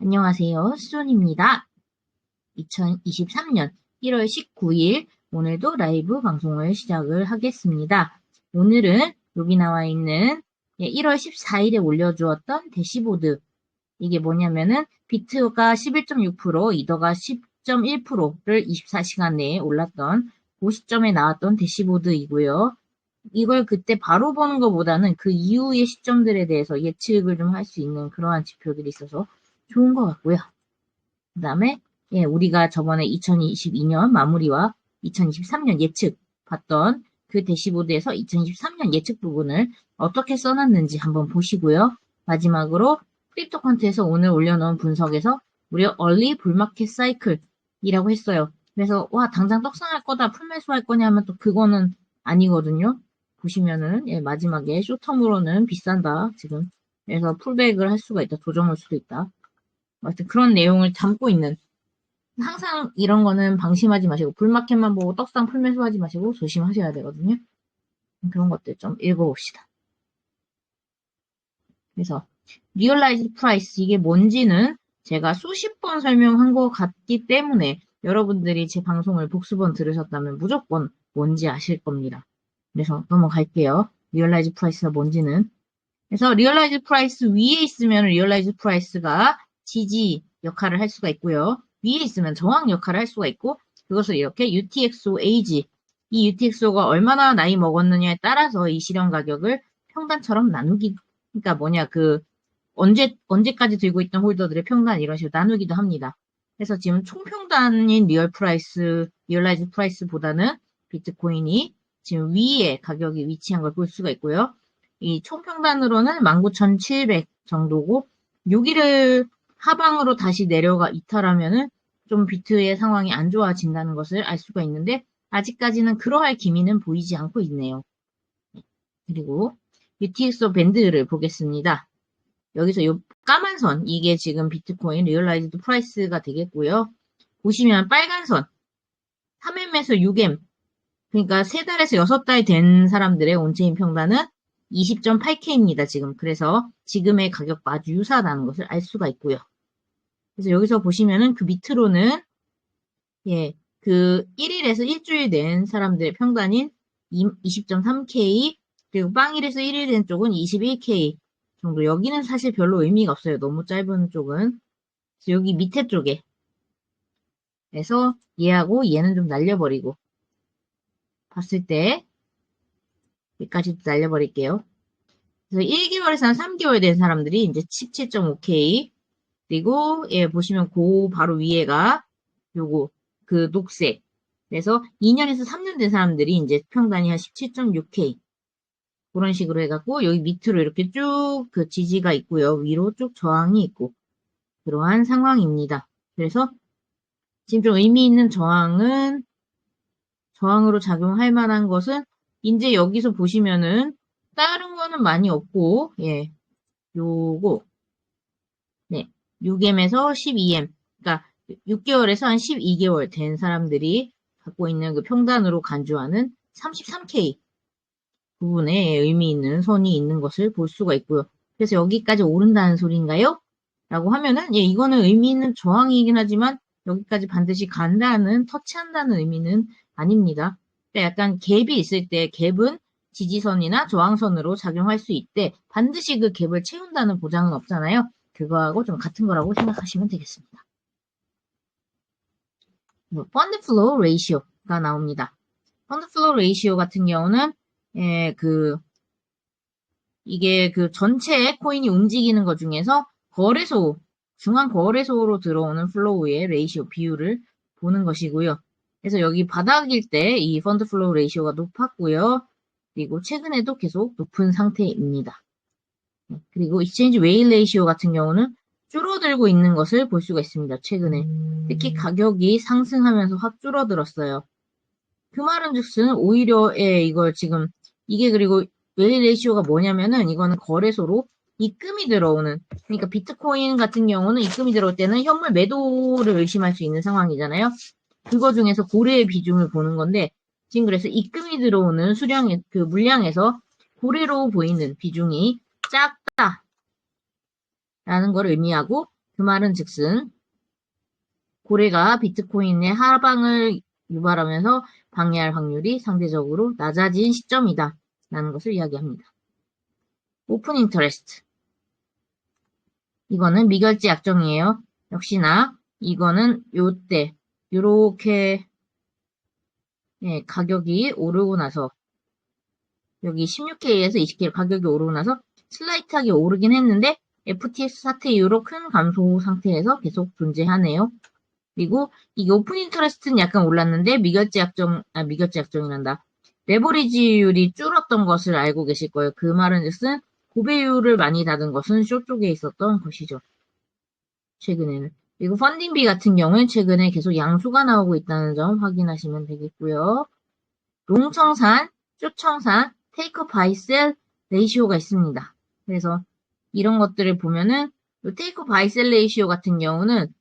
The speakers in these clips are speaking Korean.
안녕하세요. 수존입니다. 2023년 1월 19일 오늘도 라이브 방송을 시작을 하겠습니다. 오늘은 여기 나와 있는 1월 14일에 올려주었던 대시보드, 이게 뭐냐면은 비트가 11.6%, 이더가 10.1%를 24시간 내에 올랐던 그 시점에 나왔던 대시보드이고요. 이걸 그때 바로 보는 것보다는 그 이후의 시점들에 대해서 예측을 좀 할 수 있는 그러한 지표들이 있어서 좋은 것 같고요. 그 다음에 우리가 저번에 2022년 마무리와 2023년 예측 봤던 그 대시보드에서 2023년 예측 부분을 어떻게 써놨는지 한번 보시고요. 마지막으로 크립토컨트에서 오늘 올려놓은 분석에서 무려 얼리 불마켓 사이클이라고 했어요. 그래서 와 당장 떡상할 거다 풀매수할 거냐 하면 또 그거는 아니거든요. 보시면은 마지막에 쇼텀으로는 비싼다 지금. 그래서 풀백을 할 수가 있다. 조정할 수도 있다. 하여튼 그런 내용을 담고 있는, 항상 이런 거는 방심하지 마시고 불마켓만 보고 떡상 풀매수하지 마시고 조심하셔야 되거든요. 그런 것들 좀 읽어봅시다. 그래서 리얼라이즈 프라이스, 이게 뭔지는 제가 수십 번 설명한 것 같기 때문에 여러분들이 제 방송을 복수번 들으셨다면 무조건 뭔지 아실 겁니다. 그래서 넘어갈게요. 리얼라이즈 프라이스가 뭔지는. 그래서 리얼라이즈 프라이스 위에 있으면 리얼라이즈 프라이스가 지지 역할을 할 수가 있고요. 위에 있으면 저항 역할을 할 수가 있고, 그것을 이렇게 UTXO age, 이 UTXO가 얼마나 나이 먹었느냐에 따라서 이 실현 가격을 평단처럼 나누기, 그러니까 뭐냐, 언제까지 들고 있던 홀더들의 평단 이런 식으로 나누기도 합니다. 그래서 지금 총평단인 리얼라이즈 프라이스보다는 비트코인이 지금 위에 가격이 위치한 걸 볼 수가 있고요. 이 총평단으로는 19,700 정도고, 여기를 하방으로 다시 내려가 이탈하면은 좀 비트의 상황이 안 좋아진다는 것을 알 수가 있는데, 아직까지는 그러할 기미는 보이지 않고 있네요. 그리고 UTXO 밴드를 보겠습니다. 여기서 이 까만 선, 이게 지금 비트코인 리얼라이즈드 프라이스가 되겠고요. 보시면 빨간 선, 3M에서 6M, 그러니까 3달에서 6달 된 사람들의 온체인 평단은 20.8K입니다, 지금. 그래서 지금의 가격과 아주 유사하다는 것을 알 수가 있고요. 그래서 여기서 보시면은 그 밑으로는, 그 1일에서 일주일 된 사람들의 평단인 20.3K, 그리고 빵일에서 1일 된 쪽은 21K 정도. 여기는 사실 별로 의미가 없어요. 너무 짧은 쪽은. 그래서 여기 밑에 쪽에. 그래서 얘하고 얘는 좀 날려버리고. 봤을 때, 여기까지도 날려버릴게요. 그래서 1개월에서 한 3개월 된 사람들이 이제 17.5K. 그리고, 보시면 그 바로 위에가 요거, 그 녹색. 그래서 2년에서 3년 된 사람들이 이제 평단이 한 17.6K. 그런 식으로 해갖고, 여기 밑으로 이렇게 쭉 그 지지가 있고요. 위로 쭉 저항이 있고. 그러한 상황입니다. 그래서 지금 좀 의미 있는 저항으로 작용할 만한 것은, 이제 여기서 보시면은, 다른 거는 많이 없고, 요거, 네, 6M에서 12M, 그러니까 6개월에서 한 12개월 된 사람들이 갖고 있는 그 평단으로 간주하는 33K 부분에 의미 있는 선이 있는 것을 볼 수가 있고요. 그래서 여기까지 오른다는 소리인가요? 라고 하면은, 이거는 의미 있는 저항이긴 하지만 여기까지 반드시 간다는, 터치한다는 의미는 아닙니다. 그러니까 약간 갭이 있을 때 갭은 지지선이나 저항선으로 작용할 수 있대, 반드시 그 갭을 채운다는 보장은 없잖아요. 그거하고 좀 같은 거라고 생각하시면 되겠습니다. 펀드 플로우 레이시오가 나옵니다. 펀드 플로우 레이시오 같은 경우는 이게 그 전체 코인이 움직이는 것 중에서 중앙 거래소로 들어오는 플로우의 레이시오 비율을 보는 것이고요. 그래서 여기 바닥일 때 이 펀드 플로우 레이시오가 높았고요. 그리고 최근에도 계속 높은 상태입니다. 그리고 익스체인지 웨일 레이시오 같은 경우는 줄어들고 있는 것을 볼 수가 있습니다. 최근에. 특히 가격이 상승하면서 확 줄어들었어요. 그 말은즉슨 오히려 이걸 지금 이게, 그리고 웨일 레이시오가 뭐냐면은 이거는 거래소로 입금이 들어오는, 그러니까 비트코인 같은 경우는 입금이 들어올 때는 현물 매도를 의심할 수 있는 상황이잖아요. 그거 중에서 고래의 비중을 보는 건데, 지금 그래서 입금이 들어오는 그 물량에서 고래로 보이는 비중이 작다라는 걸 의미하고, 그 말은 즉슨 고래가 비트코인의 하방을 유발하면서 방해할 확률이 상대적으로 낮아진 시점이다 라는 것을 이야기합니다. 오픈 인터레스트, 이거는 미결제 약정이에요. 역시나 이거는 요때 요렇게 가격이 오르고 나서 여기 16K에서 20K 가격이 오르고 나서 슬라이트하게 오르긴 했는데 FTX 사태 이후로 큰 감소 상태에서 계속 존재하네요. 그리고 이게 오픈 인터레스트는 약간 올랐는데 미결제 약정이란다. 레버리지율이 줄었던 것을 알고 계실 거예요. 그 말은 즉슨 고배율을 많이 닫은 것은 쇼 쪽에 있었던 것이죠. 최근에는. 그리고 펀딩비 같은 경우는 최근에 계속 양수가 나오고 있다는 점 확인하시면 되겠고요. 롱청산, 쇼청산, 테이크 바이 셀 레이시오가 있습니다. 그래서 이런 것들을 보면은 테이크 바이 셀 레이시오 같은 경우는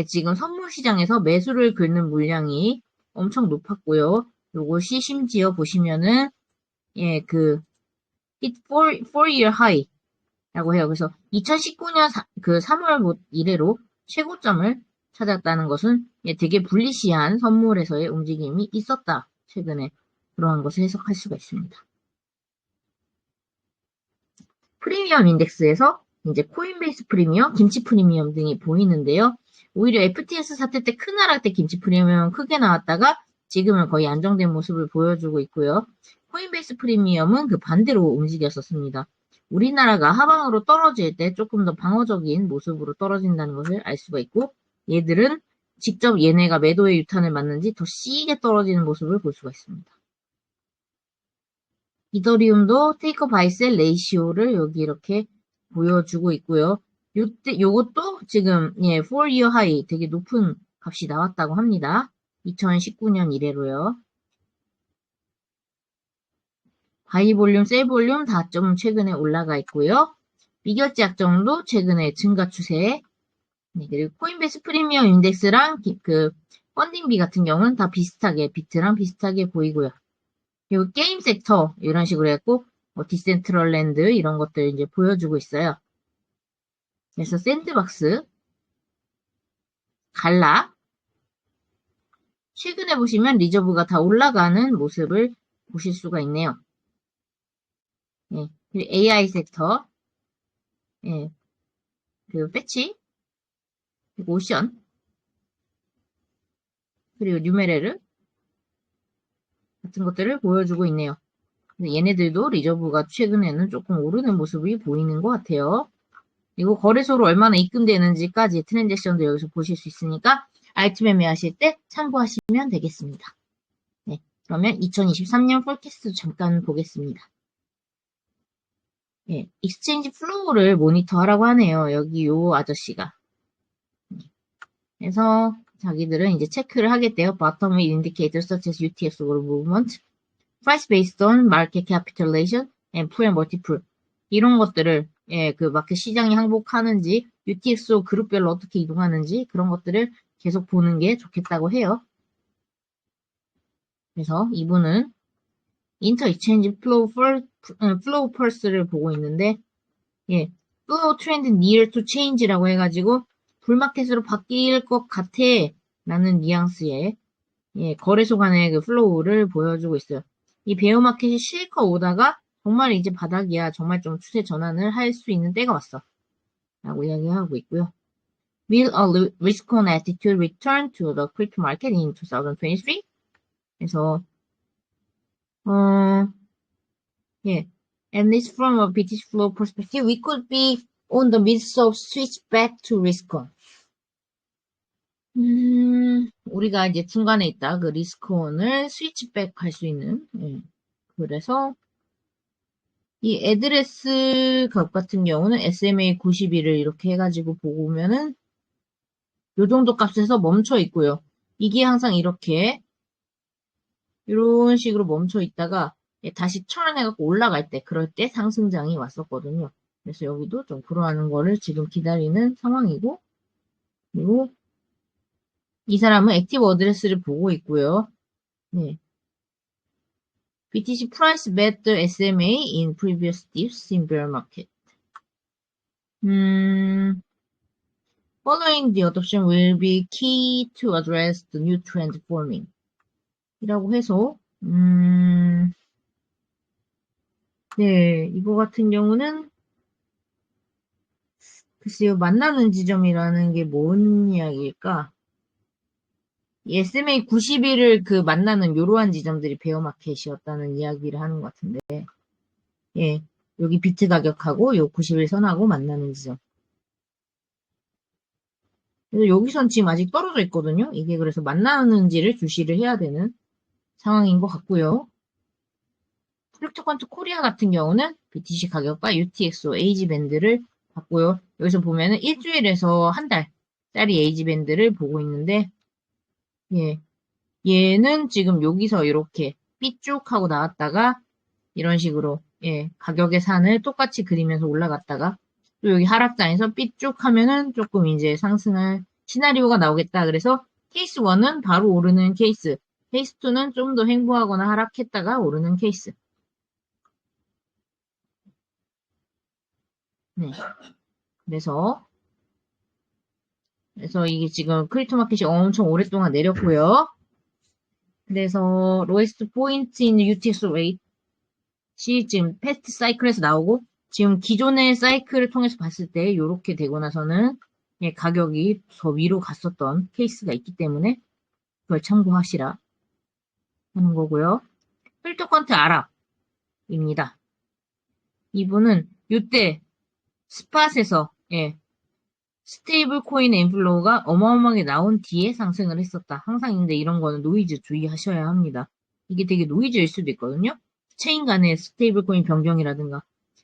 지금 선물 시장에서 매수를 긁는 물량이 엄청 높았고요. 요것이 심지어 보시면은 hit 4-year high 라고 해요. 그래서 2019년 3월 이래로 최고점을 찾았다는 것은 되게 불리시한 선물에서의 움직임이 있었다. 최근에 그러한 것을 해석할 수가 있습니다. 프리미엄 인덱스에서 이제 코인베이스 프리미엄, 김치 프리미엄 등이 보이는데요. 오히려 FTX 사태 때 큰 하락 때 김치 프리미엄은 크게 나왔다가 지금은 거의 안정된 모습을 보여주고 있고요. 코인베이스 프리미엄은 그 반대로 움직였었습니다. 우리나라가 하방으로 떨어질 때 조금 더 방어적인 모습으로 떨어진다는 것을 알 수가 있고 얘들은 직접 얘네가 매도의 유탄을 맞는지 더 시게 떨어지는 모습을 볼 수가 있습니다. 이더리움도 테이크 바이 셀 레이시오를 여기 이렇게 보여주고 있고요. 요것도 지금 4-year high 되게 높은 값이 나왔다고 합니다. 2019년 이래로요. 바이 볼륨, 셀 볼륨 다 좀 최근에 올라가 있고요. 미결제 약정도 최근에 증가 추세. 그리고 코인베이스 프리미엄 인덱스랑 그 펀딩비 같은 경우는 다 비슷하게 비트랑 비슷하게 보이고요. 그리고 게임 섹터 이런 식으로 했고 디센트럴랜드 이런 것들 이제 보여주고 있어요. 그래서 샌드박스, 갈라 최근에 보시면 리저브가 다 올라가는 모습을 보실 수가 있네요. 그리고 AI 섹터, 그리고 패치, 그리고 오션, 그리고 뉴메레르 같은 것들을 보여주고 있네요. 얘네들도 리저브가 최근에는 조금 오르는 모습이 보이는 것 같아요. 그리고 거래소로 얼마나 입금되는지까지 트랜잭션도 여기서 보실 수 있으니까 알트 매매하실 때 참고하시면 되겠습니다. 네, 그러면 2023년 폴캐스트 잠깐 보겠습니다. 익스체인지 플로우를 모니터하라고 하네요. 여기 요 아저씨가. 그래서 자기들은 이제 체크를 하겠대요. Bottom with indicators such as UTX or movement, price based on market capitalization, and pull and multiple. 이런 것들을 그 마켓 시장이 항복하는지, UTXO 그룹별로 어떻게 이동하는지 그런 것들을 계속 보는 게 좋겠다고 해요. 그래서 이분은 인터 익스체인지 플로우 펄스를 보고 있는데 플로우 트렌드 near to change라고 해가지고 불마켓으로 바뀔 것 같아 라는 뉘앙스의 거래소 간의 그 플로우를 보여주고 있어요. 이 베어마켓이 실컷 오다가 정말 이제 바닥이야. 정말 좀 추세 전환을 할 수 있는 때가 왔어. 라고 이야기하고 있고요. Will a risk-on attitude return to the crypto market in 2023? 그래서 at least from a BTC flow perspective, we could be on the midst of switch back to risk-on. 우리가 이제 중간에 있다. 그 리스크온을 스위치백 할 수 있는. 그래서 이 애드레스 값 같은 경우는 SMA 91을 이렇게 해가지고 보고 오면은 요 정도 값에서 멈춰 있고요. 이게 항상 이렇게 이런 식으로 멈춰 있다가 다시 천원해갖고 올라갈 때 그럴 때 상승장이 왔었거든요. 그래서 여기도 좀 그러하는 거를 지금 기다리는 상황이고 그리고 이 사람은 액티브 어드레스를 보고 있고요. BTC price met the SMA in previous dips in bear market. Following the adoption will be key to address the new trend forming. 이라고 해서, 네, 이거 같은 경우는, 글쎄요, 만나는 지점이라는 게 뭔 이야기일까? SMA 91을 그 만나는 요러한 지점들이 베어 마켓이었다는 이야기를 하는 것 같은데, 예, 여기 비트 가격하고 요 90일 선하고 만나는 지점. 그래서 여기선 지금 아직 떨어져 있거든요. 이게 그래서 만나는지를 주시를 해야 되는 상황인 것 같고요. 크립토컨트 코리아 같은 경우는 BTC 가격과 UTXO 에이지 밴드를 봤고요. 여기서 보면은 일주일에서 한 달짜리 에이지 밴드를 보고 있는데, 예, 얘는 지금 여기서 이렇게 삐쭉 하고 나왔다가 이런 식으로 예, 가격의 산을 똑같이 그리면서 올라갔다가 또 여기 하락장에서 삐쭉 하면은 조금 이제 상승할 시나리오가 나오겠다. 그래서 케이스 1은 바로 오르는 케이스, 케이스 2는 좀 더 횡보하거나 하락했다가 오르는 케이스. 네. 그래서 이게 지금 크립토 마켓이 엄청 오랫동안 내렸고요. 그래서 로에스트 포인트인 UTX 레이트 지금 패스트 사이클에서 나오고 지금 기존의 사이클을 통해서 봤을 때 이렇게 되고 나서는 예, 가격이 더 위로 갔었던 케이스가 있기 때문에 그걸 참고하시라 하는 거고요. 필터컨트 아랍입니다. 이분은 이때 스팟에서 예, 스테이블 코인 인플로우가 어마어마하게 나온 뒤에 상승을 했었다. 항상 근데 이런 거는 노이즈 주의하셔야 합니다. 이게 되게 노이즈일 수도 있거든요. 체인 간의 스테이블 코인 변경이라든가.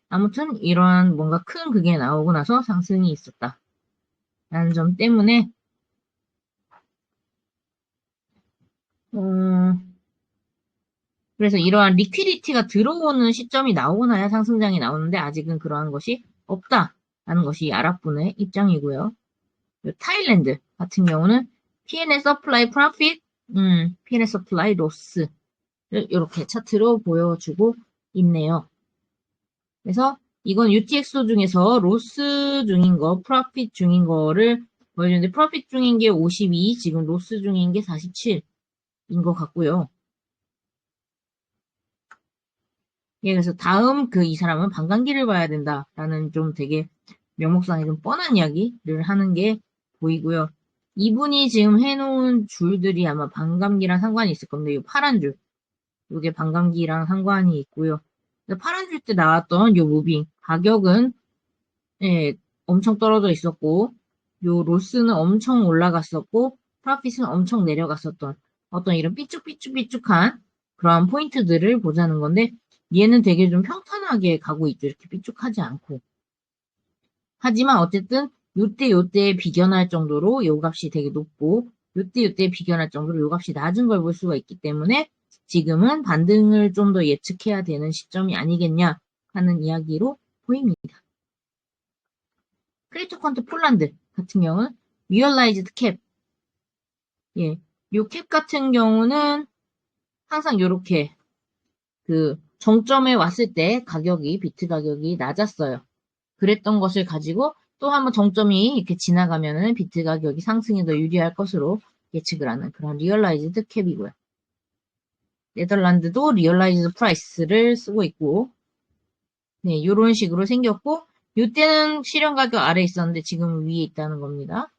아무튼 이러한 뭔가 큰 그게 나오고 나서 상승이 있었다. 라는 점 때문에 그래서 이러한 리퀴디티가 들어오는 시점이 나오고 나야 상승장이 나오는데 아직은 그러한 것이 없다라는 것이 아랍분의 입장이고요. 타일랜드 같은 경우는 P&L 서플라이 프로핏, P&L 서플라이 로스를 이렇게 차트로 보여주고 있네요. 그래서 이건 UTXO 중에서 로스 중인 거, 프로핏 중인 거를 보여주는데 프로핏 중인 게 52, 지금 로스 중인 게 47인 것 같고요. 예, 그래서 다음 이 사람은 반감기를 봐야 된다라는 좀 되게 명목상에 좀 뻔한 이야기를 하는 게 보이고요. 이분이 지금 해놓은 줄들이 아마 반감기랑 상관이 있을 겁니다. 이 파란 줄. 이게 반감기랑 상관이 있고요. 파란 줄 때 나왔던 요 무빙. 가격은, 예, 엄청 떨어져 있었고, 요 로스는 엄청 올라갔었고, 프라핏은 엄청 내려갔었던 어떤 이런 삐쭉삐쭉삐쭉한 그러한 포인트들을 보자는 건데, 얘는 되게 좀 평탄하게 가고 있죠. 이렇게 삐쭉하지 않고. 하지만 어쨌든 요때에 비견할 정도로 요 값이 되게 높고 요때에 비견할 정도로 요 값이 낮은 걸 볼 수가 있기 때문에 지금은 반등을 좀 더 예측해야 되는 시점이 아니겠냐 하는 이야기로 보입니다. 크립토컨트 폴란드 같은 경우는 리얼라이즈드 캡. 예. 요 캡 같은 경우는 항상 요렇게 정점에 왔을 때 비트 가격이 낮았어요. 그랬던 것을 가지고 또 한번 정점이 이렇게 지나가면은 비트 가격이 상승에 더 유리할 것으로 예측을 하는 그런 리얼라이즈드 캡이고요. 네덜란드도 리얼라이즈드 프라이스를 쓰고 있고, 네, 이런 식으로 생겼고, 이때는 실현 가격 아래에 있었는데 지금 위에 있다는 겁니다.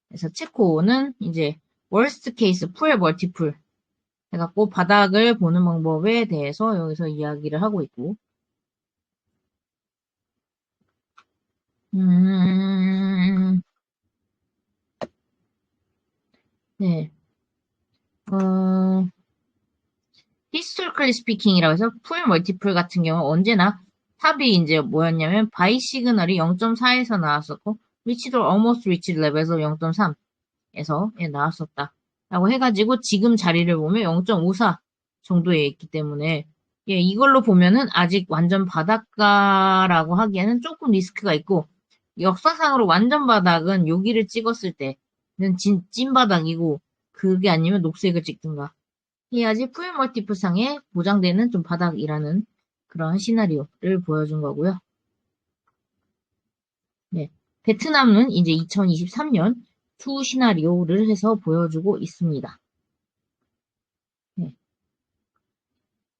그래서 체코는 이제 월스트 케이스 풀 멀티플 해갖고 바닥을 보는 방법에 대해서 여기서 이야기를 하고 있고, 네. historically speaking이라고 해서 풀 멀티플 같은 경우 언제나 탑이 이제 뭐였냐면 바이 시그널이 0.4에서 나왔었고 리치도 almost reached level에서 0.3에서 나왔었다. 라고 해가지고 지금 자리를 보면 0.54 정도에 있기 때문에 예, 이걸로 보면은 아직 완전 바닥가라고 하기에는 조금 리스크가 있고 역사상으로 완전 바닥은 여기를 찍었을 때는 찐 바닥이고 그게 아니면 녹색을 찍든가 해야지 풀 멀티플 상에 보장되는 좀 바닥이라는 그런 시나리오를 보여준 거고요. 네. 베트남은 이제 2023년 투 시나리오를 해서 보여주고 있습니다. 네.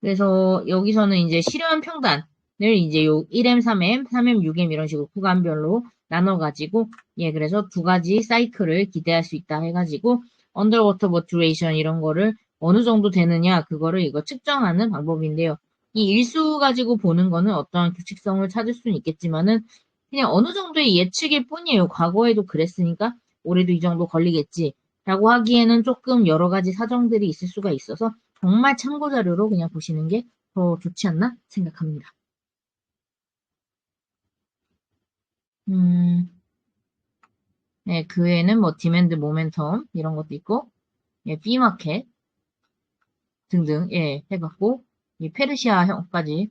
그래서 여기서는 이제 실현 평단을 이제 요 1M, 3M, 3M, 6M 이런 식으로 구간별로 나눠가지고, 예, 그래서 두 가지 사이클을 기대할 수 있다 해가지고, 언더워터 머튜레이션 이런 거를 어느 정도 되느냐, 그거를 이거 측정하는 방법인데요. 이 일수 가지고 보는 거는 어떠한 규칙성을 찾을 수는 있겠지만은, 그냥 어느 정도의 예측일 뿐이에요. 과거에도 그랬으니까 올해도 이 정도 걸리겠지. 라고 하기에는 조금 여러 가지 사정들이 있을 수가 있어서 정말 참고자료로 그냥 보시는 게 더 좋지 않나 생각합니다. 네, 그 외에는 뭐 디맨드 모멘텀 이런 것도 있고, 예, B마켓 등등, 예, 해갖고, 이 페르시아형까지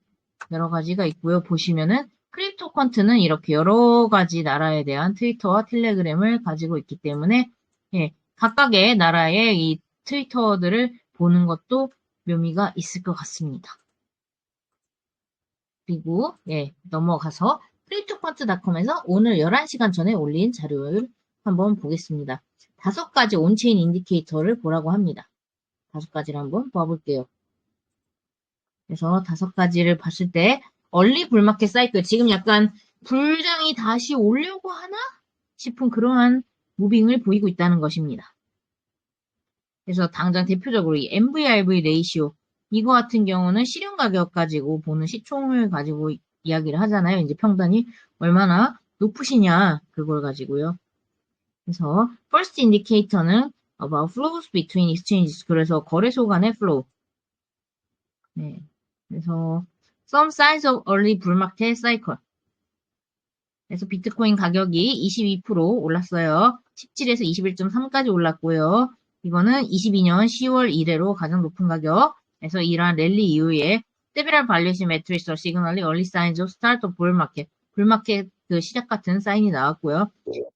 여러 가지가 있고요. 보시면은 크립토 퀀트는 이렇게 여러 가지 나라에 대한 트위터와 텔레그램을 가지고 있기 때문에, 예, 각각의 나라의 이 트위터들을 보는 것도 묘미가 있을 것 같습니다. 그리고, 예, 넘어가서 크립토퀀트닷컴에서 오늘 11시간 전에 올린 자료를 한번 보겠습니다. 5가지 온체인 인디케이터를 보라고 합니다. 5가지를 한번 봐볼게요. 그래서 5가지를 봤을 때 얼리 불마켓 사이클 지금 약간 불장이 다시 오려고 하나 싶은 그러한 무빙을 보이고 있다는 것입니다. 그래서 당장 대표적으로 이 MVRV 레이시오 이거 같은 경우는 실현 가격 가지고 보는 시총을 가지고 이야기를 하잖아요. 이제 평단이 얼마나 높으시냐 그걸 가지고요. 그래서 first indicator는 about flows between exchanges 그래서 거래소 간의 flow. 네. 그래서 some signs of early bull market cycle. 그래서 비트코인 가격이 22% 올랐어요. 17에서 21.3까지 올랐고요. 이거는 22년 10월 이래로 가장 높은 가격. 그래서 이러한 랠리 이후에 세비랄 발리시 매트리스 시그널이 early signs of start of bull market. 불마켓 그 시작 같은 사인이 나왔고요.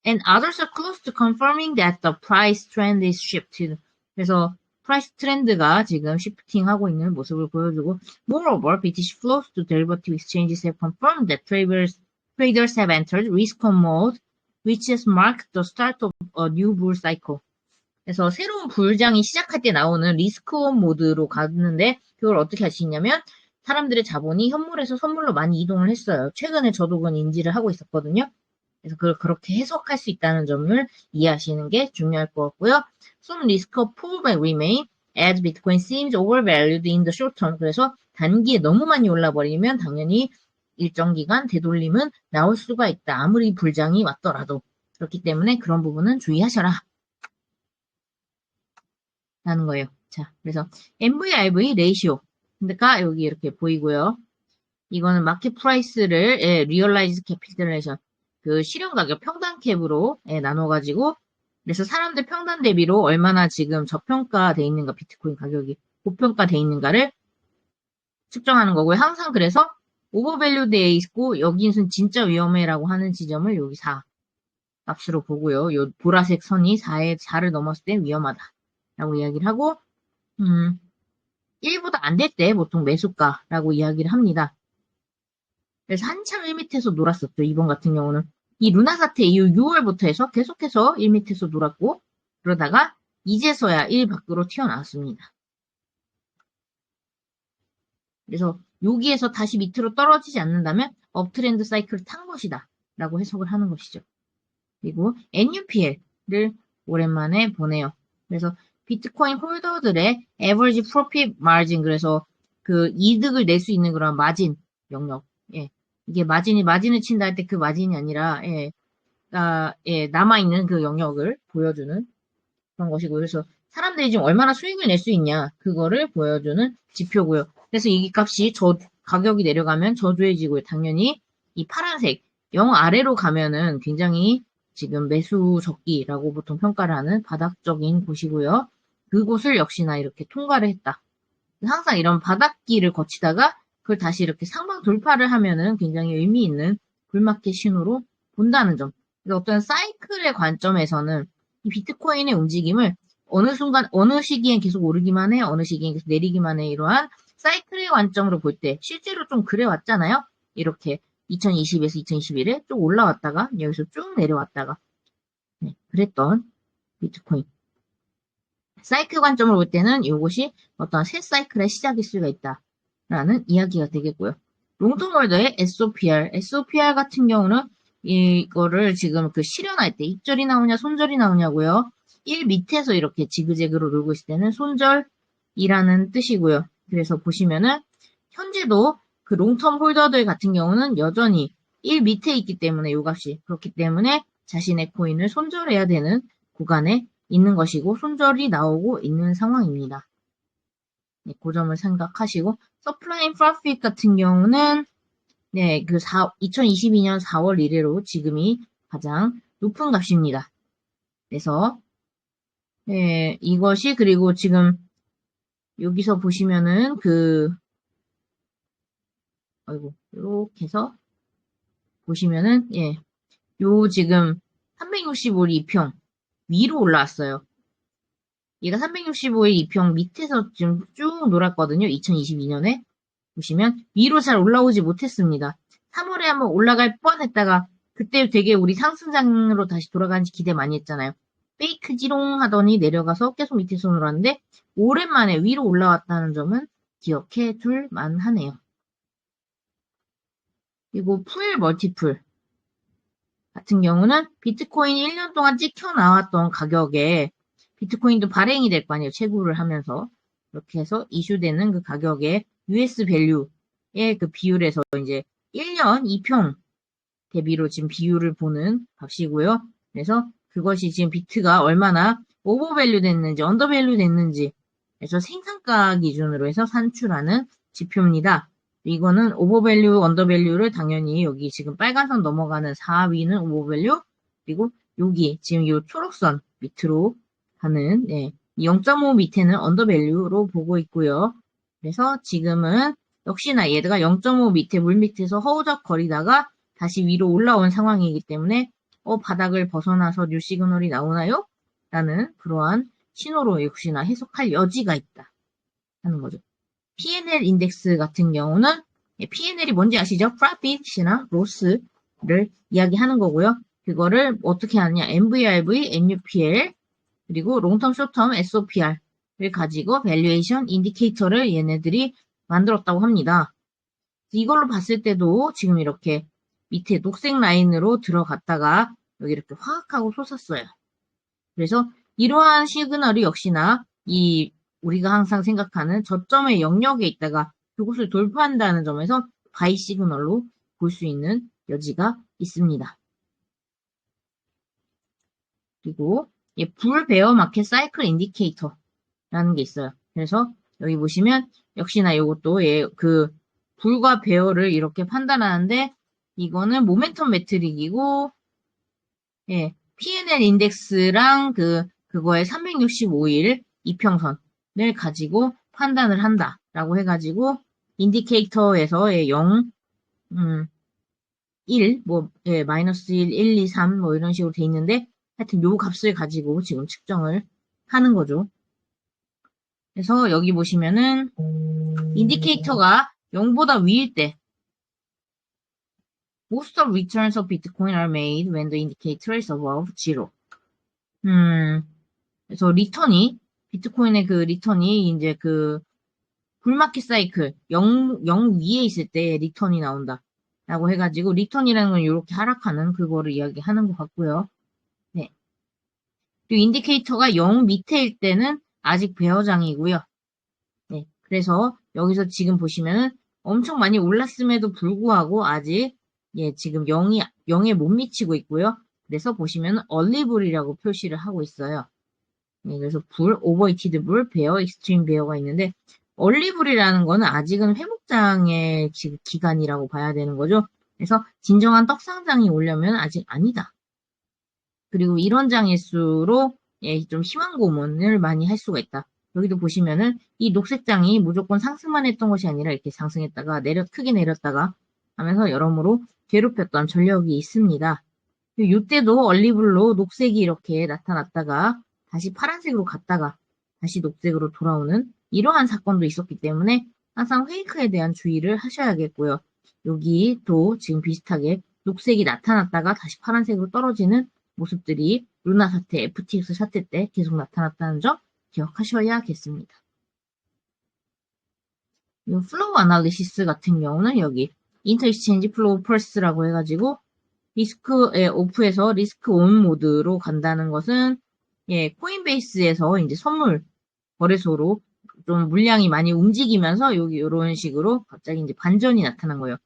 And others are close to confirming that the price trend is shifted. 그래서 프라이스 트렌드가 지금 시프팅하고 있는 모습을 보여주고 Moreover, BTC flows to derivative exchanges have confirmed that traders have entered risk-on mode, which has marked the start of a new bull cycle. 그래서 새로운 불장이 시작할 때 나오는 리스크온 모드로 갔는데 그걸 어떻게 할 수 있냐면 사람들의 자본이 현물에서 선물로 많이 이동을 했어요. 최근에 저도 그건 인지를 하고 있었거든요. 그래서 그걸 그렇게 해석할 수 있다는 점을 이해하시는 게 중요할 것 같고요. Some risk of pullback remain as Bitcoin seems overvalued in the short term. 그래서 단기에 너무 많이 올라버리면 당연히 일정 기간 되돌림은 나올 수가 있다. 아무리 불장이 왔더라도. 그렇기 때문에 그런 부분은 주의하셔라. 라는 거예요. 자, 그래서 MVRV 레이시오가 여기 이렇게 보이고요. 이거는 마켓 프라이스를 리얼라이즈 캐피털레이션 그 실현 가격 평단 캡으로 나눠가지고 그래서 사람들 평단 대비로 얼마나 지금 저평가돼 있는가 비트코인 가격이 고평가돼 있는가를 측정하는 거고요. 항상 그래서 오버밸류 되어 있고 여기는 진짜 위험해라고 하는 지점을 여기 4 값으로 보고요. 요 보라색 선이 4를 넘었을 때 위험하다라고 이야기를 하고 1보다 안 될 때 보통 매수가라고 이야기를 합니다. 그래서 한참 1밑에서 놀았었죠. 이번 같은 경우는. 이 루나 사태 이후 6월부터 해서 계속해서 1밑에서 놀았고 그러다가 이제서야 1 밖으로 튀어나왔습니다. 그래서 여기에서 다시 밑으로 떨어지지 않는다면 업트렌드 사이클을 탄 것이다 라고 해석을 하는 것이죠. 그리고 NUPL을 오랜만에 보네요. 그래서 비트코인 홀더들의 average profit margin 그래서 그 이득을 낼 수 있는 그런 마진 영역 예. 이게 마진을 친다 할 때 그 마진이 아니라 남아있는 그 영역을 보여주는 그런 것이고요. 그래서 사람들이 지금 얼마나 수익을 낼 수 있냐 그거를 보여주는 지표고요. 그래서 이 값이 가격이 내려가면 저조해지고요. 당연히 이 파란색 0 아래로 가면은 굉장히 지금 매수 적기라고 보통 평가를 하는 바닥적인 곳이고요. 그곳을 역시나 이렇게 통과를 했다. 항상 이런 바닥기를 거치다가 그걸 다시 이렇게 상방 돌파를 하면은 굉장히 의미 있는 불마켓 신호로 본다는 점. 그래서 어떤 사이클의 관점에서는 이 비트코인의 움직임을 어느 순간, 어느 시기엔 계속 오르기만 해, 어느 시기엔 계속 내리기만 해, 이러한 사이클의 관점으로 볼 때 실제로 좀 그래 왔잖아요? 이렇게 2020에서 2021에 쭉 올라왔다가 여기서 쭉 내려왔다가 네, 그랬던 비트코인. 사이클 관점으로 볼 때는 이것이 어떤 새 사이클의 시작일 수가 있다라는 이야기가 되겠고요. 롱텀월드의 SOPR 같은 경우는 이거를 지금 그 실현할 때 입절이 나오냐 손절이 나오냐고요. 1 밑에서 이렇게 지그재그로 놀고 있을 때는 손절이라는 뜻이고요. 그래서 보시면은 현재도 그 롱텀 홀더들 같은 경우는 여전히 1 밑에 있기 때문에 요 값이 그렇기 때문에 자신의 코인을 손절해야 되는 구간에 있는 것이고 손절이 나오고 있는 상황입니다. 네, 그 점을 생각하시고 서플라이 프로핏 같은 경우는 네, 2022년 4월 이래로 지금이 가장 높은 값입니다. 그래서 네, 이것이 그리고 지금 여기서 보시면은 이렇게 해서 보시면은 예, 요 지금 365일 2평 위로 올라왔어요. 얘가 365일 2평 밑에서 지금 쭉 놀았거든요. 2022년에. 보시면 위로 잘 올라오지 못했습니다. 3월에 한번 올라갈 뻔했다가 그때 되게 우리 상승장으로 다시 돌아가는지 기대 많이 했잖아요. 페이크지롱 하더니 내려가서 계속 밑에서 놀았는데 오랜만에 위로 올라왔다는 점은 기억해 둘 만하네요. 그리고 풀 멀티플 같은 경우는 비트코인이 1년 동안 찍혀 나왔던 가격에 비트코인도 발행이 될 거 아니에요. 채굴을 하면서. 이렇게 해서 이슈되는 그 가격에 US 밸류의 그 비율에서 이제 1년 2평 대비로 지금 비율을 보는 값이고요. 그래서 그것이 지금 비트가 얼마나 오버밸류 됐는지, 언더밸류 됐는지, 그래서 생산가 기준으로 해서 산출하는 지표입니다. 이거는 오버밸류, 언더밸류를 당연히 여기 지금 빨간선 넘어가는 4위는 오버밸류, 그리고 여기 지금 이 초록선 밑으로 가는 0.5 밑에는 언더밸류로 보고 있고요. 그래서 지금은 역시나 얘가 0.5 밑에 물 밑에서 허우적거리다가 다시 위로 올라온 상황이기 때문에 바닥을 벗어나서 뉴 시그널이 나오나요? 라는 그러한 신호로 역시나 해석할 여지가 있다 하는 거죠. P&L 인덱스 같은 경우는 P&L이 뭔지 아시죠? Profit이나 Loss를 이야기하는 거고요. 그거를 어떻게 하느냐? MVRV, NUPL, 그리고 롱텀, 숏텀, SOPR을 가지고 밸류에이션 인디케이터를 얘네들이 만들었다고 합니다. 이걸로 봤을 때도 지금 이렇게 밑에 녹색 라인으로 들어갔다가 여기 이렇게 확 하고 솟았어요. 그래서 이러한 시그널이 역시나 우리가 항상 생각하는 저점의 영역에 있다가 그곳을 돌파한다는 점에서 바이 시그널로 볼 수 있는 여지가 있습니다. 그리고 불 베어 마켓 사이클 인디케이터라는 게 있어요. 그래서 여기 보시면 역시나 이것도 불과 베어를 이렇게 판단하는데 이거는 모멘텀 매트릭이고 P&L 인덱스랑 그거의 365일 이평선을 가지고 판단을 한다라고 해가지고 인디케이터에서의 0, 1, 마이너스 1, 1, 2, 3 이런 식으로 돼 있는데 하여튼 요 값을 가지고 지금 측정을 하는 거죠. 그래서 여기 보시면은 인디케이터가 0보다 위일 때 Most of returns of Bitcoin are made when the indicator is above 0. 그래서 비트코인의 그 리턴이 이제 불마켓 사이클 0 위에 있을 때 리턴이 나온다. 라고 해가지고 리턴이라는 건 이렇게 하락하는 그거를 이야기하는 것 같고요. 네. 그리고 인디케이터가 0 밑에일 때는 아직 베어장이고요. 네. 그래서 여기서 지금 보시면은 엄청 많이 올랐음에도 불구하고 아직 지금 0에 못 미치고 있고요. 그래서 보시면 얼리불이라고 표시를 하고 있어요. 네, 그래서 오버히티드 불, 베어, 익스트림 베어가 있는데 얼리불이라는 거는 아직은 회복장의 기간이라고 봐야 되는 거죠. 그래서 진정한 떡상장이 오려면 아직 아니다. 그리고 이런 장일수록 좀 희망 고문을 많이 할 수가 있다. 여기도 보시면은 이 녹색장이 무조건 상승만 했던 것이 아니라 이렇게 상승했다가 크게 내렸다가 하면서 여러모로 괴롭혔던 전력이 있습니다. 이때도 얼리불로 녹색이 이렇게 나타났다가 다시 파란색으로 갔다가 다시 녹색으로 돌아오는 이러한 사건도 있었기 때문에 항상 페이크에 대한 주의를 하셔야겠고요. 여기 또 지금 비슷하게 녹색이 나타났다가 다시 파란색으로 떨어지는 모습들이 루나 사태, FTX 사태 때 계속 나타났다는 점 기억하셔야겠습니다. 이 플로우 아날리시스 같은 경우는 여기 인터 익스체인지 플로우 펄스라고 해가지고 리스크에 오프에서 리스크 온 모드로 간다는 것은 코인베이스에서 이제 선물 거래소로 좀 물량이 많이 움직이면서 여기 이런 식으로 갑자기 이제 반전이 나타난 거예요.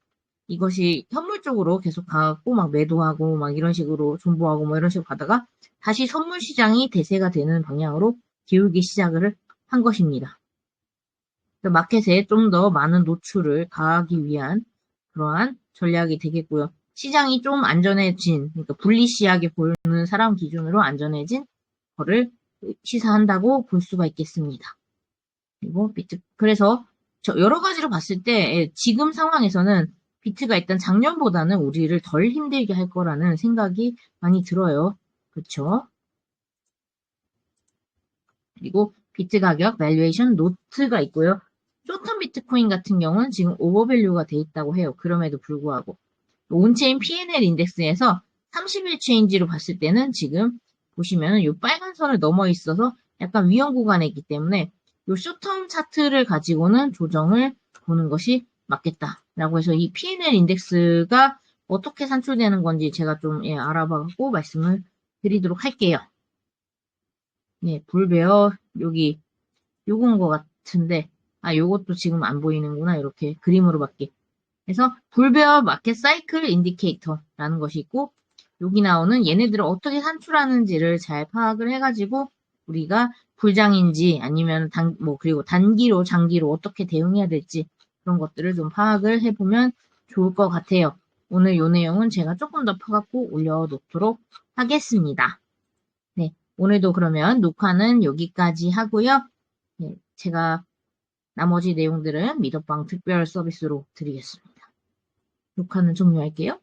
이것이 현물 쪽으로 계속 가고 막 매도하고 막 이런 식으로 존버하고 뭐 이런 식으로 가다가 다시 선물 시장이 대세가 되는 방향으로 기울기 시작을 한 것입니다. 마켓에 좀 더 많은 노출을 가하기 위한 그러한 전략이 되겠고요. 시장이 좀 안전해진, 그러니까 불리시하게 보이는 사람 기준으로 안전해진 거를 시사한다고 볼 수가 있겠습니다. 그리고 그래서 여러 가지로 봤을 때 지금 상황에서는 비트가 일단 작년보다는 우리를 덜 힘들게 할 거라는 생각이 많이 들어요. 그렇죠? 그리고 비트 가격 밸류에이션 노트가 있고요. 쇼텀 비트코인 같은 경우는 지금 오버밸류가 돼 있다고 해요. 그럼에도 불구하고 온체인 P&L 인덱스에서 30일 체인지로 봤을 때는 지금 보시면 이 빨간 선을 넘어 있어서 약간 위험 구간에 있기 때문에 이 쇼텀 차트를 가지고는 조정을 보는 것이 맞겠다라고 해서 이 P&L 인덱스가 어떻게 산출되는 건지 제가 좀 알아봐갖고 말씀을 드리도록 할게요. 불베어 여기 요건 것 같은데 요것도 지금 안 보이는구나. 이렇게 그림으로 밖에. 그래서 불베어 마켓 사이클 인디케이터라는 것이 있고 여기 나오는 얘네들을 어떻게 산출하는지를 잘 파악을 해가지고 우리가 불장인지 아니면 그리고 단기로 장기로 어떻게 대응해야 될지 그런 것들을 좀 파악을 해보면 좋을 것 같아요. 오늘 요 내용은 제가 조금 더 퍼갖고 올려놓도록 하겠습니다. 네, 오늘도 그러면 녹화는 여기까지 하고요. 네, 제가 나머지 내용들은 미더방 특별 서비스로 드리겠습니다. 녹화는 종료할게요.